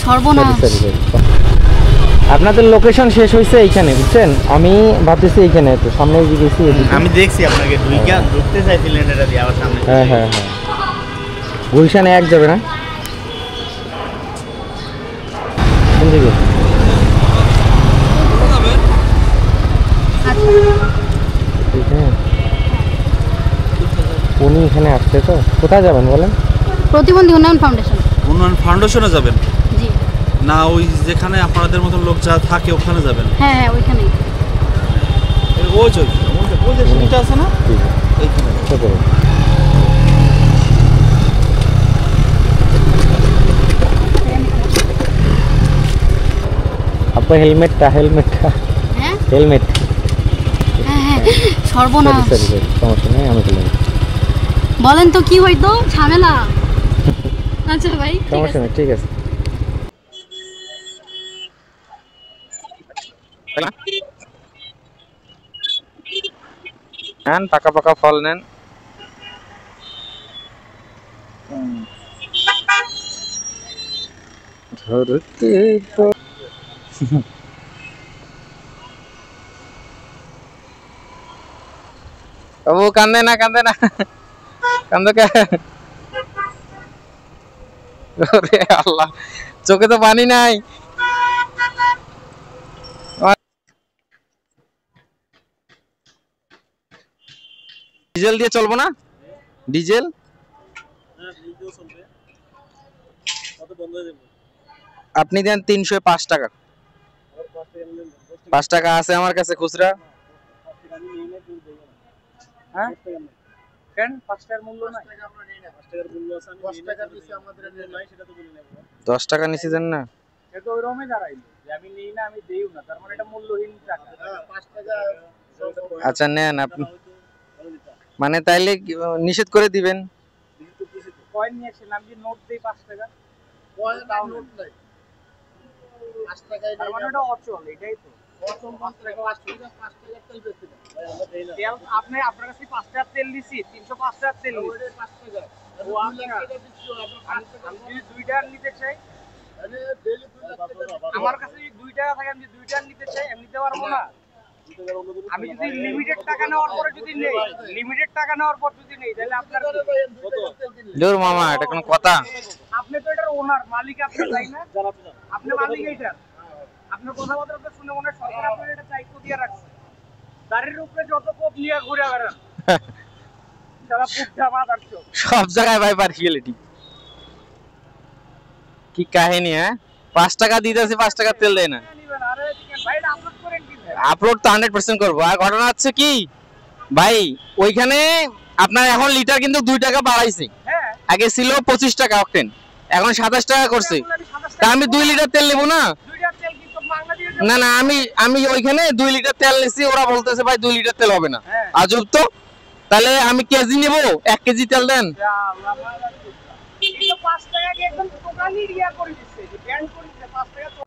সর্বনাশ। আপনাদের লোকেশন শেষ হয়েছে এইখানে, বুঝছেন? আমি ভাবতেছি এইখানে, তো সামনে গেছি, আমি দেখছি আপনাকে ঢুকতে চাইছিলেন এটা দিয়ে আবার সামনে। হ্যাঁ হ্যাঁ হ্যাঁ, গুলশানে এক যাবে না কোন দিকে? উনি এখানে আসছে, তো কোথায় যাবেন বলেন? প্রতিবন্ধী উন্নয়ন ফাউন্ডেশন। উন্নয়ন ফাউন্ডেশনে যাবেন? জি। না ওই যেখানে আপনাদের মতো লোক যা থাকে ওখানে যাবেন? হ্যাঁ হ্যাঁ ওইখানেই। ওই যে সিঁড়িটা আছে না, এইখানে। আপনার হেলমেটটা হ্যাঁ হেলমেট। হ্যাঁ হ্যাঁ, সর্বনাশ। সমস্যা নেই, আমি বললাম। বলেন তো কি হইতো ঝামেলা? আচ্ছা ভাই সমস্যা নেই, ঠিক আছে। নেন, পাকা পাকা ফল নেন। ধরতে বাবু কান্দে না কান্দে না, কান্দো কে? ওরে আল্লাহ, চোখে তো পানি নাই। ডিজেল দিয়ে চলবো না? ডিজেল আপনি দেন 305 টাকা। 5 টাকা আছে আমার কাছে খুচরা। হ্যাঁ কেন 5 টাকার মূল্য নাই? 5 টাকার মূল্য আছে, 10 টাকা দিছি আমাদের মূল্য নাই, সেটা তো বলি না। 10 টাকা নিছি দেন না, এটা ওই রকমই দাঁড়াইলো যে আমি নেই না, আমি দেইও না, তার মানে এটা মূল্যহীন টাকা। 5 টাকা। আচ্ছা নেন আপনি, মানে তাইলে নিষেধ করে দিবেন। কয়েন নিয়ে আসেন, আমি নোট দেই 5 টাকা। কয়েন আর নোট নাই, 5 টাকাই নাই, মানে এটা অচল, এটাই তো অচল। 5 টাকা 5 টাকা তেল বেশি না ভাই, আমরা দেই না। তেল আপনি আপনার কাছে 5 টাকা তেল দিছি, 305 টাকা তেল নিছি। 5 টাকা ও আপনি আমি 2 টাকা নিতে চাই, মানে ডেইলি 2 লাখ টাকা আমার কাছে যদি 2 টাকা থাকে, আমি 2 টাকা নিতে চাই, আমি নিতে পারবো না। আমি যদি লিমিটেড টাকা নেওয়ার পরে যদি নেই, লিমিটেড টাকা নেওয়ার পর যদি নেই, তাহলে আপনার দূর মামা, এটা কোন কথা? আপনি তো এটার ওনার, মালিক আপনি, তাই না? আপনি মালিক এইটার। আপনার কথাবার্তা শুনে মনে হয় সরকার আপনার এটা দায়িত্ব দিয়ে রাখছে। দাঁড়ির উপরে যত কোপ নিয়ে ঘুরে বেড়ান, সারা পুটটা মাথার চোখ সব জায়গায় ভাই পার্সিয়ালিটি। কি কাহিনী? হ্যাঁ 5 টাকা দিতেছে, 5 টাকা তেল দেয় না। আপলোড তো 100% করবো। আর ঘটনা হচ্ছে কি ভাই, ওইখানে আপনার এখন লিটার কিন্তু 2 টাকা বাড়াইছে। আগে ছিল 25 টাকা অক্টেন, এখন 27 টাকা করছে। তা আমি 2 লিটার তেল নেবো না? না না, আমি ওইখানে 2 লিটার তেল নিছি, ওরা বলতেছে ভাই 2 লিটার তেল হবে না। আজব তো। তাহলে আমি কেজি নেবো, 1 কেজি তেল দেন। 5 টাকা একদম টোটালি রিয়া করে দিচ্ছে, ব্যান্ড করে দিচ্ছে 5 টাকা।